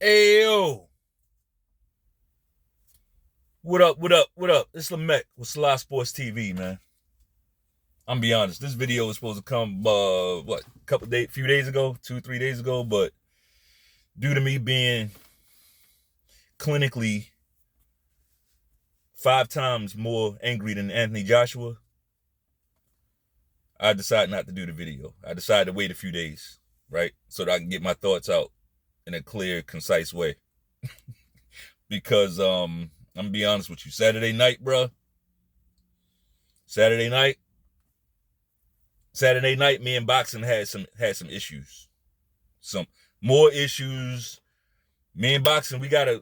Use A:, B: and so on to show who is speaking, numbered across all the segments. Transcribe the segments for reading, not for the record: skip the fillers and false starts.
A: Hey yo, what up? What up? What up? It's Lemekh with selahsportstv, man. I'm be honest. This video was supposed to come few days ago, 2, 3 days ago, but due to me being clinically 5 times more angry than Anthony Joshua, I decided not to do the video. I decided to wait a few days, right, so that I can get my thoughts out in a clear, concise way. Because I'm gonna be honest with you, Saturday night, bro. Saturday night, Saturday night, me and boxing had some issues, some more issues. Me and boxing, we got a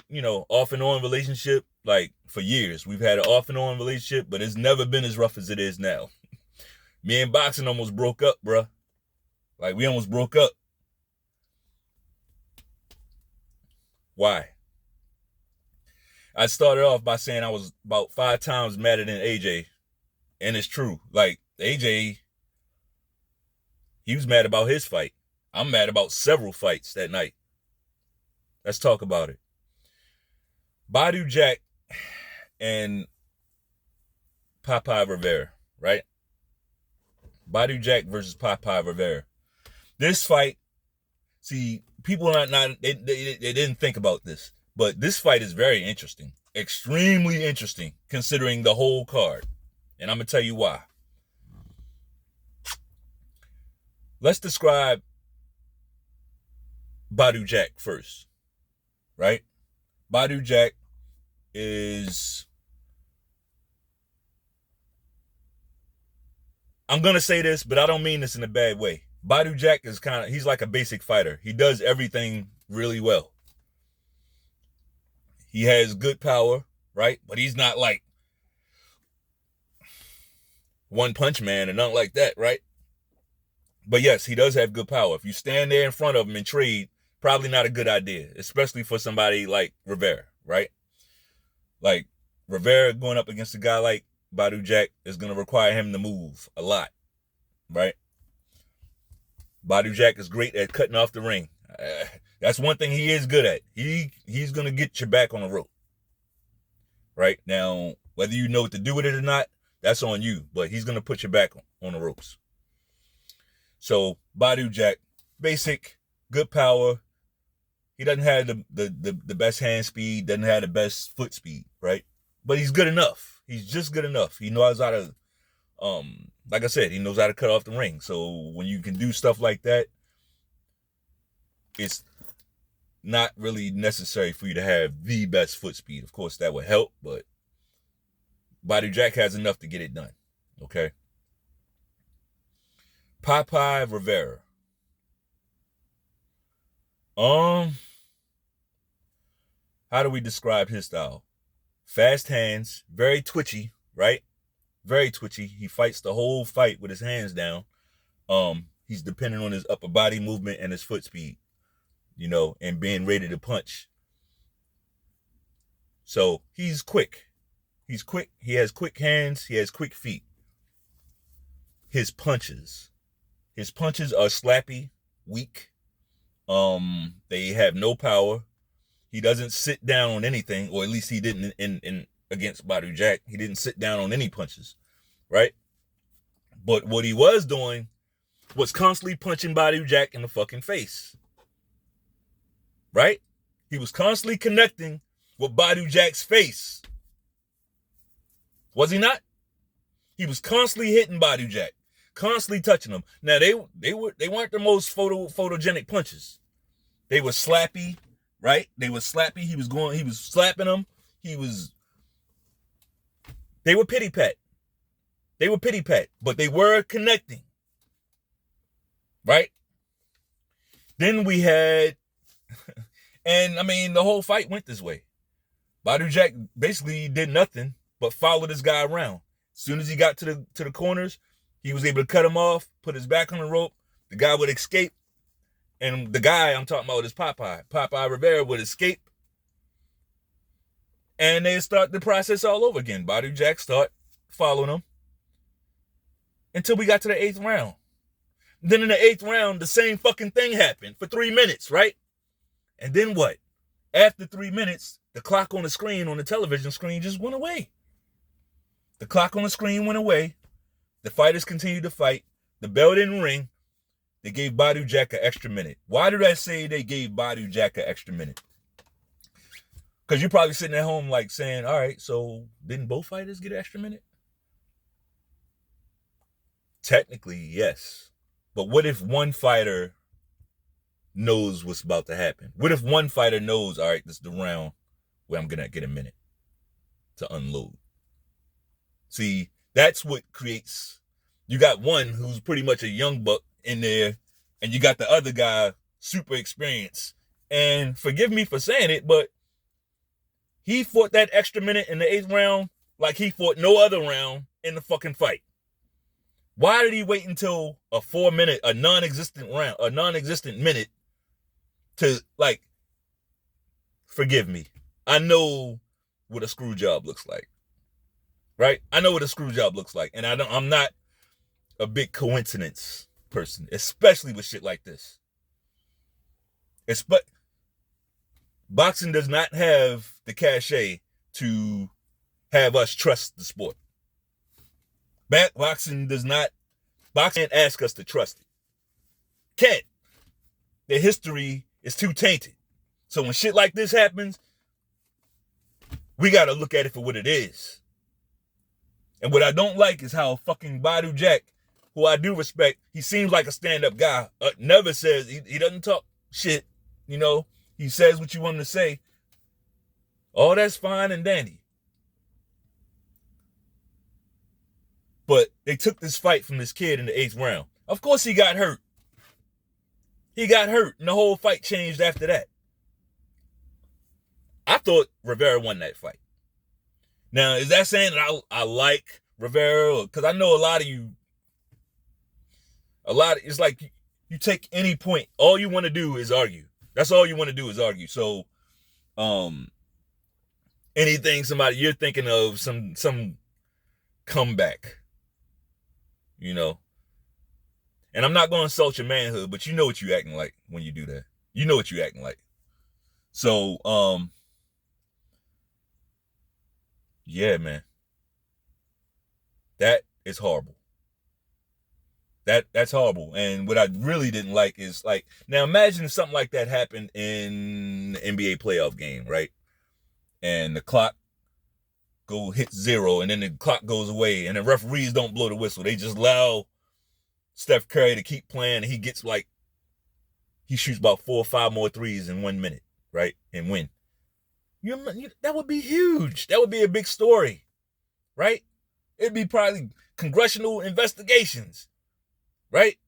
A: off and on relationship. Like for years, we've had an off and on relationship, but it's never been as rough as it is now. Me and boxing almost broke up, bro. Like we almost broke up. Why? I started off by saying I was about 5 times madder than AJ, and it's true. Like AJ, he was mad about his fight. I'm mad about several fights that night. Let's talk about it. Badu Jack and Popeye Rivera, right? Badu Jack versus Popeye Rivera. This fight, see, people are not they didn't think about this, but this fight is very interesting, extremely interesting, considering the whole card, and I'm gonna tell you why. Let's describe Badu Jack first, right? Badu Jack is, I'm gonna say this, but I don't mean this in a bad way. Badu Jack is he's like a basic fighter. He does everything really well. He has good power, right? But he's not like One Punch Man or nothing like that, right? But yes, he does have good power. If you stand there in front of him and trade, probably not a good idea, especially for somebody like Rivera, right? Like Rivera going up against a guy like Badu Jack is going to require him to move a lot, right? Badu Jack is great at cutting off the ring. That's one thing he is good at. He's going to get your back on the rope, right? Now, whether you know what to do with it or not, that's on you, but he's going to put your back on the ropes. So Badu Jack, basic, good power. He doesn't have the best hand speed, doesn't have the best foot speed, right? But he's good enough. He's just good enough. He knows how to, like I said, he knows how to cut off the ring. So when you can do stuff like that, it's not really necessary for you to have the best foot speed. Of course, that would help, but Badu Jack has enough to get it done, okay? Popeye Rivera. How do we describe his style? Fast hands, very twitchy, right? Very twitchy. He fights the whole fight with his hands down. He's dependent on his upper body movement and his foot speed, and being ready to punch. So he's quick. He's quick. He has quick hands. He has quick feet. His punches are slappy, weak. They have no power. He doesn't sit down on anything, or at least he didn't in against Badu Jack. He didn't sit down on any punches, right? But what he was doing was constantly punching Badu Jack in the fucking face, right? He was constantly connecting with Badu Jack's face. Was he not? He was constantly hitting Badu Jack, constantly touching him. Now they weren't the most photogenic punches. They were slappy, right? They were slappy. He was slapping them. They were pity pat. But they were connecting, right? Then we had, and I mean, the whole fight went this way. Badu Jack basically did nothing but follow this guy around. As soon as he got to the corners, he was able to cut him off, put his back on the rope. The guy would escape. And the guy I'm talking about is Popeye. Popeye Rivera would escape. And they start the process all over again. Badu Jack start following him until we got to the 8th round. Then in the 8th round, the same fucking thing happened for 3 minutes, right? And then what? After 3 minutes, the clock on the screen, on the television screen, just went away. The clock on the screen went away. The fighters continued to fight. The bell didn't ring. They gave Badu Jack an extra minute. Why did I say they gave Badu Jack an extra minute? Because you're probably sitting at home like saying, all right, so didn't both fighters get an extra minute? Technically, yes. But what if one fighter knows what's about to happen? What if one fighter knows, all right, this is the round where I'm going to get a minute to unload? See, that's what creates, you got one who's pretty much a young buck in there, and you got the other guy super experienced. And forgive me for saying it, but he fought that extra minute in the 8th round like he fought no other round in the fucking fight. Why did he wait until a 4-minute, a non-existent round, a non-existent minute to, like, forgive me. I know what a screw job looks like. Right? I know what a screw job looks like. And I'm not a big coincidence person, especially with shit like this. But boxing does not have the cachet to have us trust the sport. Boxing can't ask us to trust it. Can't. The history is too tainted. So when shit like this happens, we got to look at it for what it is. And what I don't like is how fucking Badu Jack, who I do respect, he seems like a stand-up guy. Never says, he doesn't talk shit, you know. He says what you want him to say. All that's fine and dandy. But they took this fight from this kid in the 8th round. Of course he got hurt. He got hurt, and the whole fight changed after that. I thought Rivera won that fight. Now, is that saying that I like Rivera? Because I know a lot of you, it's like you take any point. All you want to do is argue. That's all you want to do is argue. So, anything you're thinking of, some comeback, you know. And I'm not going to insult your manhood, but you know what you acting like when you do that. You know what you acting like. So, yeah, man. That is horrible. That's horrible. And what I really didn't like is, like, now imagine something like that happened in the NBA playoff game, right? And the clock hit 0, and then the clock goes away, and the referees don't blow the whistle. They just allow Steph Curry to keep playing, and he shoots about 4 or 5 more threes in 1 minute, right? And win. That would be huge. That would be a big story, right? It'd be probably congressional investigations, right?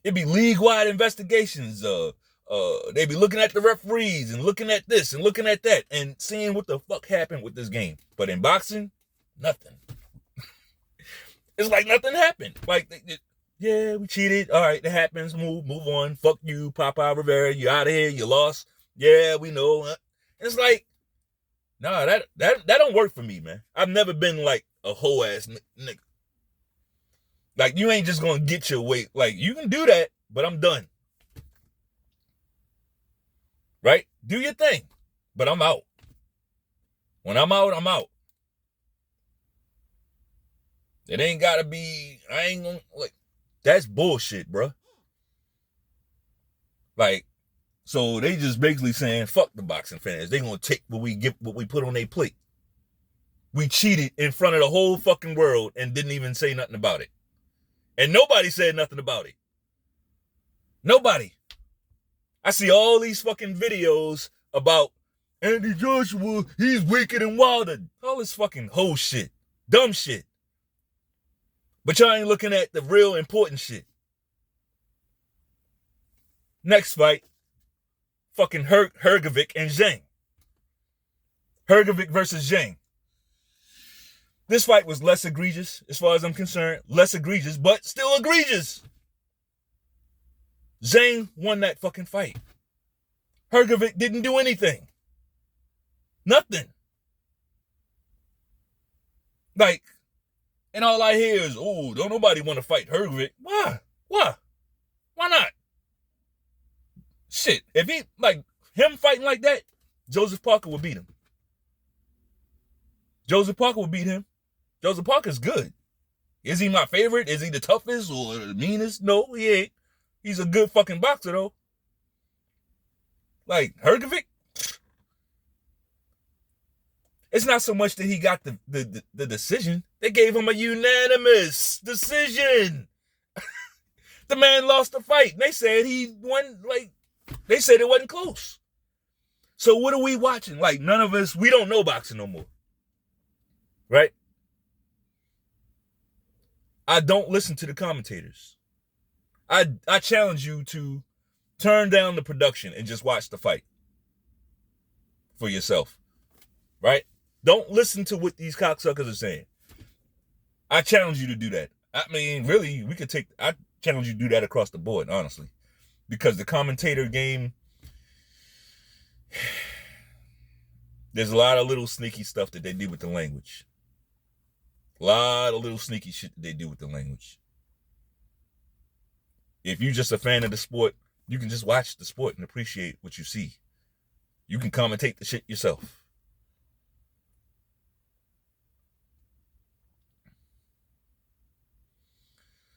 A: It'd be league-wide investigations. They'd be looking at the referees and looking at this and looking at that and seeing what the fuck happened with this game. But in boxing, nothing. It's like nothing happened. Like, yeah, we cheated. All right, that happens. Move on. Fuck you, Popeye Rivera. You out of here. You lost. Yeah, we know. It's like, nah, that don't work for me, man. I've never been like a hoe ass nigga. Like, you ain't just gonna get your way. Like, you can do that, but I'm done. Right? Do your thing. But I'm out. When I'm out, I'm out. It ain't gotta be, I ain't gonna, like, that's bullshit, bro. Like, so they just basically saying, fuck the boxing fans. They gonna take what we put on their plate. We cheated in front of the whole fucking world and didn't even say nothing about it. And nobody said nothing about it. Nobody. I see all these fucking videos about Andy Joshua, he's wicked and wilder. All this fucking whole shit. Dumb shit. But y'all ain't looking at the real important shit. Next fight. Fucking Hrgovic and Zhang. Hrgovic versus Zhang. This fight was less egregious, as far as I'm concerned. Less egregious, but still egregious. Zhang won that fucking fight. Hrgovic didn't do anything. Nothing. Like, and all I hear is, oh, don't nobody want to fight Hrgovic. Why? Why not? Shit, if he, like, him fighting like that, Joseph Parker would beat him. Joseph Parker would beat him. Joseph Parker's good. Is he my favorite? Is he the toughest or the meanest? No, he ain't. He's a good fucking boxer, though. Like, Hergovic, it's not so much that he got the decision. They gave him a unanimous decision. The man lost the fight. They said he won, like, they said it wasn't close. So what are we watching? Like, none of us, we don't know boxing no more. Right? I don't listen to the commentators. I challenge you to turn down the production and just watch the fight for yourself. Right? Don't listen to what these cocksuckers are saying. I challenge you to do that. I mean, really, I challenge you to do that across the board, honestly. Because the commentator game, there's a lot of little sneaky stuff that they do with the language. A lot of little sneaky shit that they do with the language. If you're just a fan of the sport, you can just watch the sport and appreciate what you see. You can commentate the shit yourself.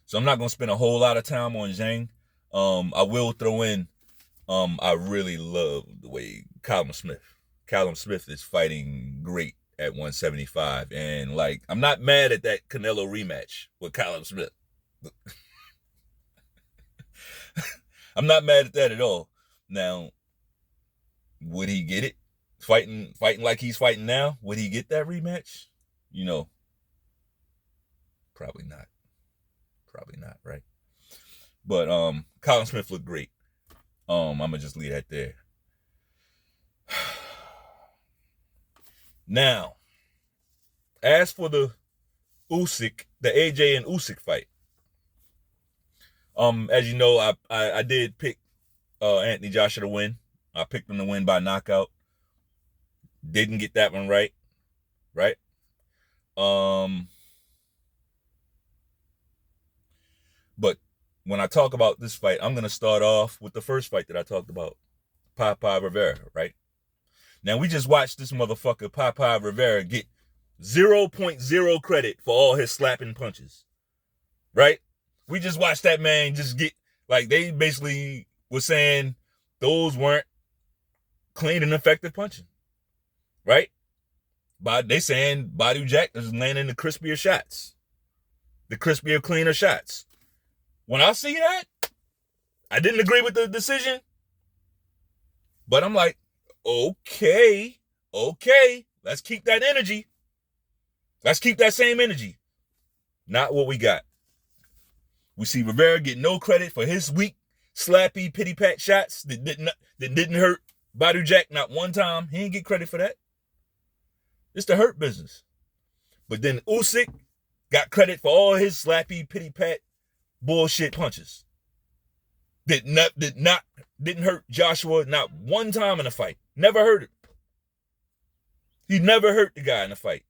A: So I'm not going to spend a whole lot of time on Zhang. I will throw in, I really love the way Callum Smith is fighting great at 175. And, like, I'm not mad at that Canelo rematch with Callum Smith. I'm not mad at that at all. Now, would he get it? Fighting like he's fighting now? Would he get that rematch? You know, probably not. Probably not, right? But Colin Smith looked great. I'm gonna just leave that there. Now, as for the AJ and Usyk fight, as you know, I did pick Anthony Joshua to win. I picked him to win by knockout. Didn't get that one right. But when I talk about this fight, I'm going to start off with the first fight that I talked about, Papa Rivera, right? Now, we just watched this motherfucker, Papa Rivera, get 0.0 credit for all his slapping punches, right? We just watched that man just get, like, they basically were saying those weren't clean and effective punching, right? But they saying Badu Jack is landing the crispier shots, the crispier, cleaner shots. When I see that, I didn't agree with the decision, but I'm like, okay, let's keep that energy. Let's keep that same energy. Not what we got. We see Rivera get no credit for his weak, slappy, pity-pat shots that didn't hurt Badu Jack not one time. He didn't get credit for that. It's the hurt business. But then Usyk got credit for all his slappy, pity-pat, bullshit punches. Didn't hurt Joshua not one time in a fight. Never hurt him. He never hurt the guy in a fight.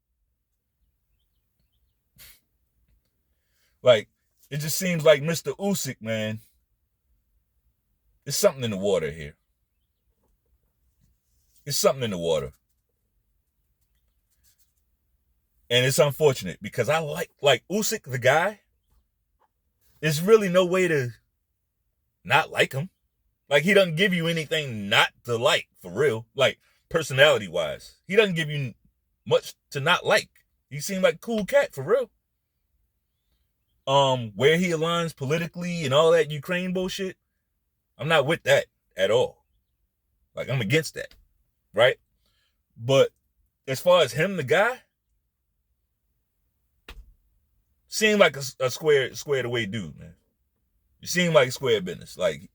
A: Like, it just seems like Mr. Usyk, man, there's something in the water here. There's something in the water. And it's unfortunate because I like Usyk, the guy. There's really no way to not like him. Like, he doesn't give you anything not to like, for real. Like, personality-wise. He doesn't give you much to not like. He seemed like a cool cat, for real. Where he aligns politically and all that Ukraine bullshit, I'm not with that at all. Like, I'm against that, right? But as far as him, the guy, seemed like a squared away dude, man. You seem like square business. Like,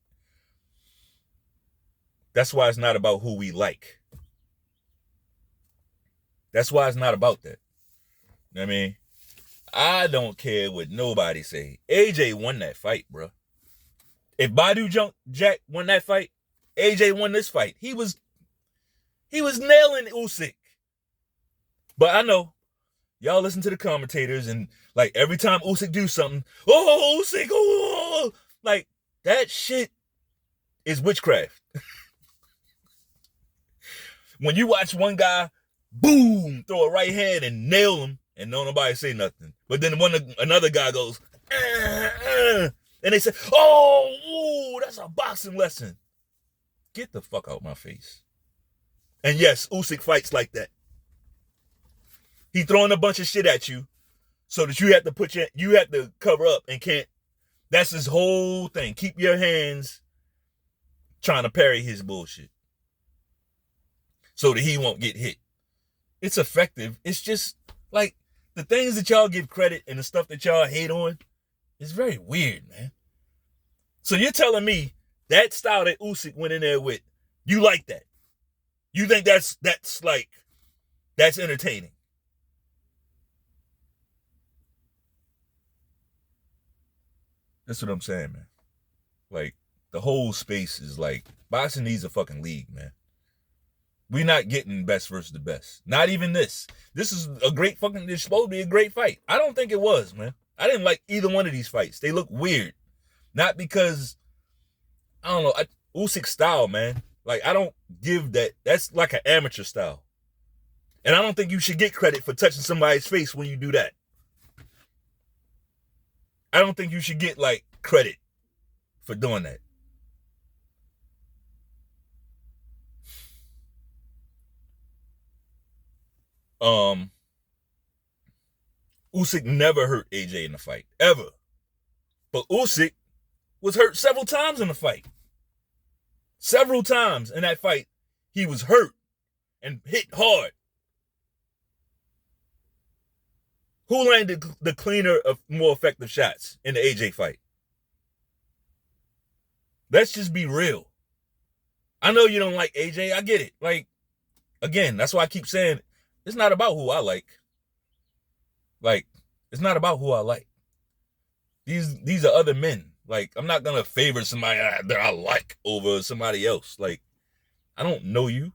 A: that's why it's not about who we like. That's why it's not about that. You know what I mean? I don't care what nobody say. AJ won that fight, bro. If Badu Jack won that fight, AJ won this fight. He was nailing Usyk. But I know y'all listen to the commentators and, like, every time Usyk do something, oh, Usyk, oh, like, that shit is witchcraft. When you watch one guy, boom, throw a right hand and nail him, and no nobody say nothing. But then another guy goes, and they say, oh, ooh, that's a boxing lesson. Get the fuck out my face. And yes, Usyk fights like that. He throwing a bunch of shit at you so that you have to cover up and can't. That's his whole thing. Keep your hands trying to parry his bullshit so that he won't get hit. It's effective. It's just like the things that y'all give credit and the stuff that y'all hate on is very weird, man. So you're telling me that style that Usyk went in there with, you like that? You think that's entertaining? That's what I'm saying, man. Like, the whole space is like, boxing needs a fucking league, man. We're not getting best versus the best. Not even this. This is a great fucking, it's supposed to be a great fight. I don't think it was, man. I didn't like either one of these fights. They look weird. Not because, I don't know, Usyk style, man. Like, I don't give that. That's like an amateur style. And I don't think you should get credit for touching somebody's face when you do that. I don't think you should get, like, credit for doing that. Usyk never hurt AJ in the fight, ever. But Usyk was hurt several times in the fight. Several times in that fight, he was hurt and hit hard. Who landed the cleaner, more effective shots in the AJ fight? Let's just be real. I know you don't like AJ. I get it. Like, again, that's why I keep saying it's not about who I like. Like, it's not about who I like. These are other men. Like, I'm not gonna favor somebody that I like over somebody else. Like, I don't know you.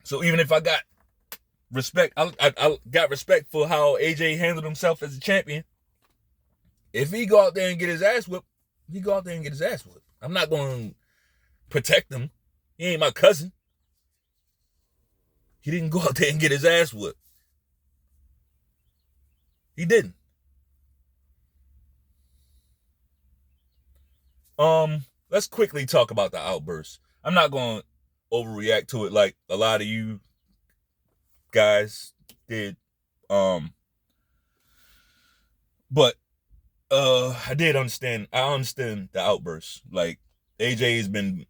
A: So even if I got respect, I got respect for how AJ handled himself as a champion. If he go out there and get his ass whipped, he go out there and get his ass whipped. I'm not going to protect him. He ain't my cousin. He didn't go out there and get his ass whipped. He didn't. Let's quickly talk about the outburst. I'm not going to overreact to it like a lot of you guys did. But I understand the outburst. Like, AJ has been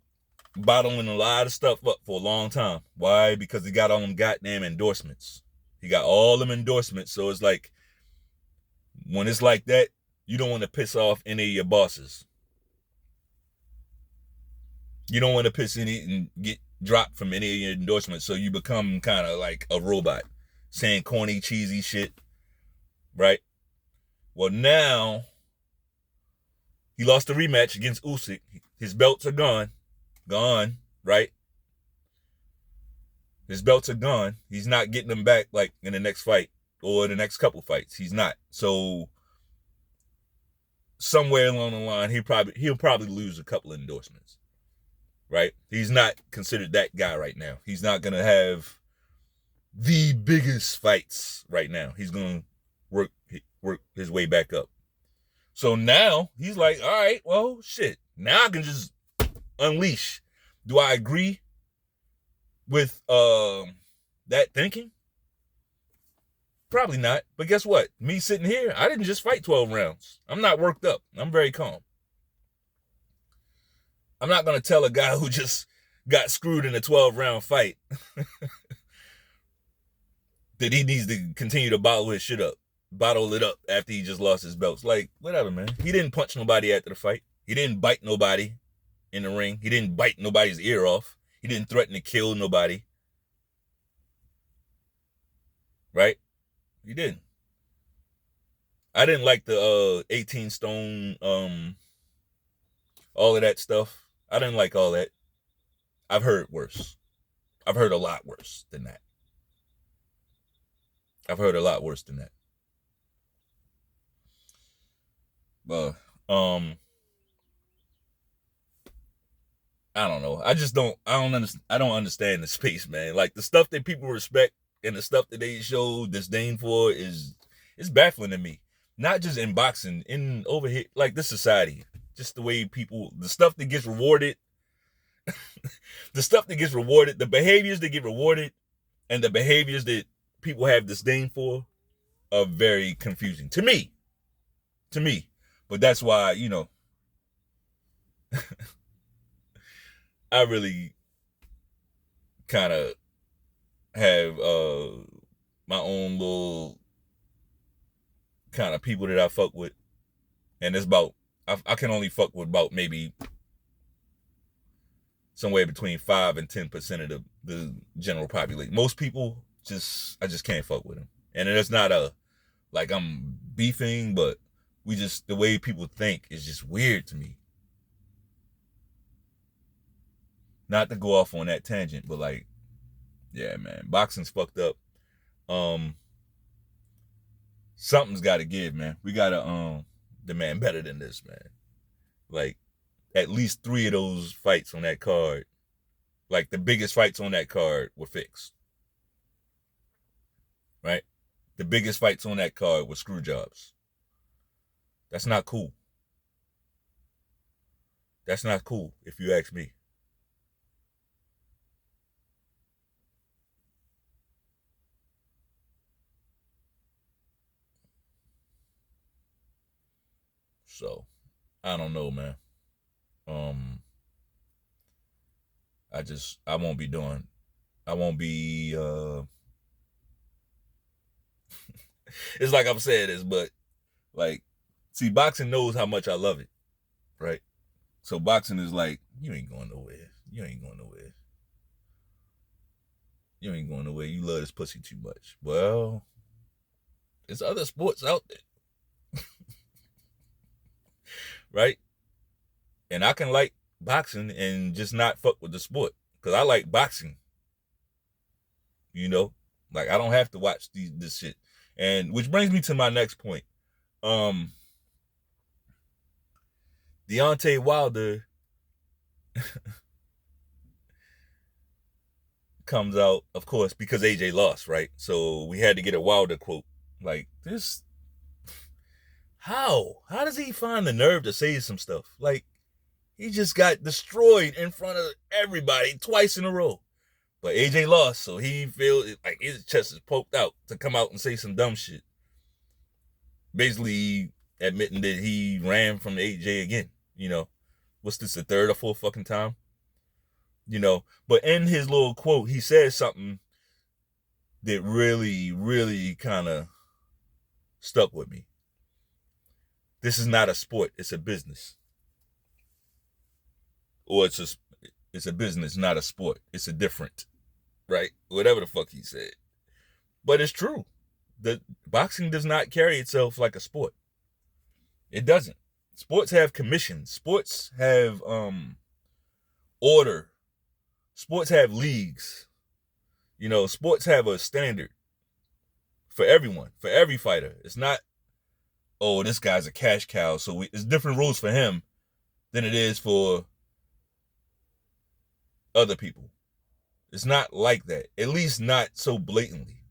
A: bottling a lot of stuff up for a long time. Why? Because he got all them goddamn endorsements. He got all them endorsements. So it's like, when it's like that, you don't want to piss off any of your bosses. You don't want to piss any and get dropped from any of your endorsements. So you become kind of like a robot saying corny, cheesy shit. Right? Well, now he lost the rematch against Usyk. His belts are gone. Gone, right? His belts are gone. He's not getting them back like in the next fight or the next couple fights. He's not. So somewhere along the line, he'll probably lose a couple of endorsements. Right? He's not considered that guy right now. He's not gonna have the biggest fights right now. He's gonna work his way back up. So now he's like, all right, well, shit. Now I can just unleash. Do I agree with that thinking? Probably not. But guess what? Me sitting here, I didn't just fight 12 rounds. I'm not worked up. I'm very calm. I'm not going to tell a guy who just got screwed in a 12-round fight that he needs to continue to bottle it up after he just lost his belts. Like, whatever, man. He didn't punch nobody after the fight. He didn't bite nobody in the ring. He didn't bite nobody's ear off. He didn't threaten to kill nobody. Right? He didn't. I didn't like the 18 stone, all of that stuff. I didn't like all that. I've heard worse. I've heard a lot worse than that. But I don't know. I don't understand the space, man. Like the stuff that people respect and the stuff that they show disdain for is it's baffling to me. Not just in boxing, in over here, like this society, just the way people, the stuff that gets rewarded, the stuff that gets rewarded, the behaviors that get rewarded, and the behaviors that people have disdain for are very confusing to me. To me, but that's why I really kind of have my own little kind of people that I fuck with, and it's about I can only fuck with about maybe somewhere between 5 and 10% of the general population. Most people I just can't fuck with them, and it's not a like I'm beefing, but we just the way people think is just weird to me. Not to go off on that tangent, but like, yeah, man, boxing's fucked up. Something's got to give, man. We gotta demand better than this, man. Like, at least 3 of those fights on that card, like the biggest fights on that card, were fixed. Right? The biggest fights on that card were screw jobs. That's not cool. That's not cool, if you ask me. So, I don't know, man. I won't be doing. I won't be. It's like I'm saying this, but like, see, boxing knows how much I love it, right? So boxing is like, you ain't going nowhere. You ain't going nowhere. You ain't going nowhere. You love this pussy too much. Well, there's other sports out there, right? And I can like boxing and just not fuck with the sport because I like boxing. You know, like I don't have to watch this shit. And which brings me to my next point. Deontay Wilder comes out, of course, because AJ lost, right? So we had to get a Wilder quote. Like, this, how? How does he find the nerve to say some stuff? Like, he just got destroyed in front of everybody twice in a row. But AJ lost, so he feels like his chest is poked out to come out and say some dumb shit. Basically admitting that he ran from AJ again. What's this, the third or fourth fucking time? But in his little quote, he says something that really, really kind of stuck with me. This is not a sport, it's a business. Or it's a business, not a sport. It's a different, right? Whatever the fuck he said. But it's true. The boxing does not carry itself like a sport. It doesn't. Sports have commissions. Sports have order. Sports have leagues. Sports have a standard for everyone, for every fighter. It's not, oh, this guy's a cash cow, so it's different rules for him than it is for other people. It's not like that. At least not so blatantly.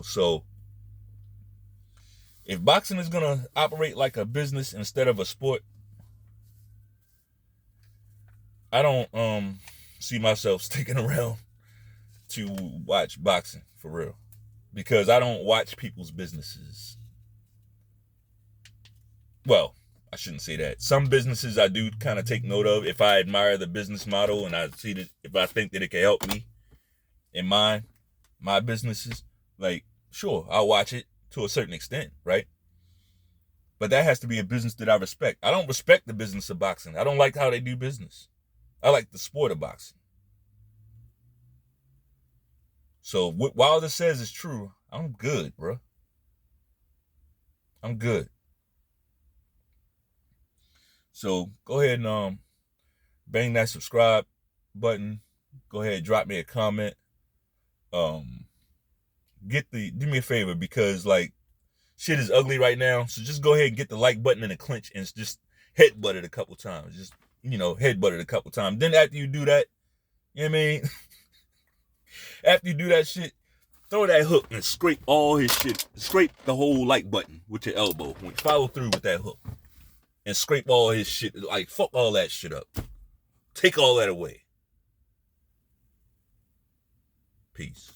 A: So if boxing is gonna operate like a business instead of a sport, I don't see myself sticking around to watch boxing for real. Because I don't watch people's businesses. Well, I shouldn't say that. Some businesses I do kind of take note of if I admire the business model and I see that if I think that it can help me in my businesses, like, sure, I'll watch it to a certain extent, right? But that has to be a business that I respect. I don't respect the business of boxing. I don't like how they do business. I like the sport of boxing. So what Wilder says is true. I'm good, bro. I'm good. So go ahead and bang that subscribe button. Go ahead, drop me a comment. Do me a favor, because like shit is ugly right now. So just go ahead and get the like button in a clinch and just headbutt it a couple times. Just headbutt it a couple times. Then after you do that, you know what I mean? After you do that shit, throw that hook and scrape all his shit. Scrape the whole like button with your elbow. Follow through with that hook. And scrape all his shit. Like, fuck all that shit up. Take all that away. Peace.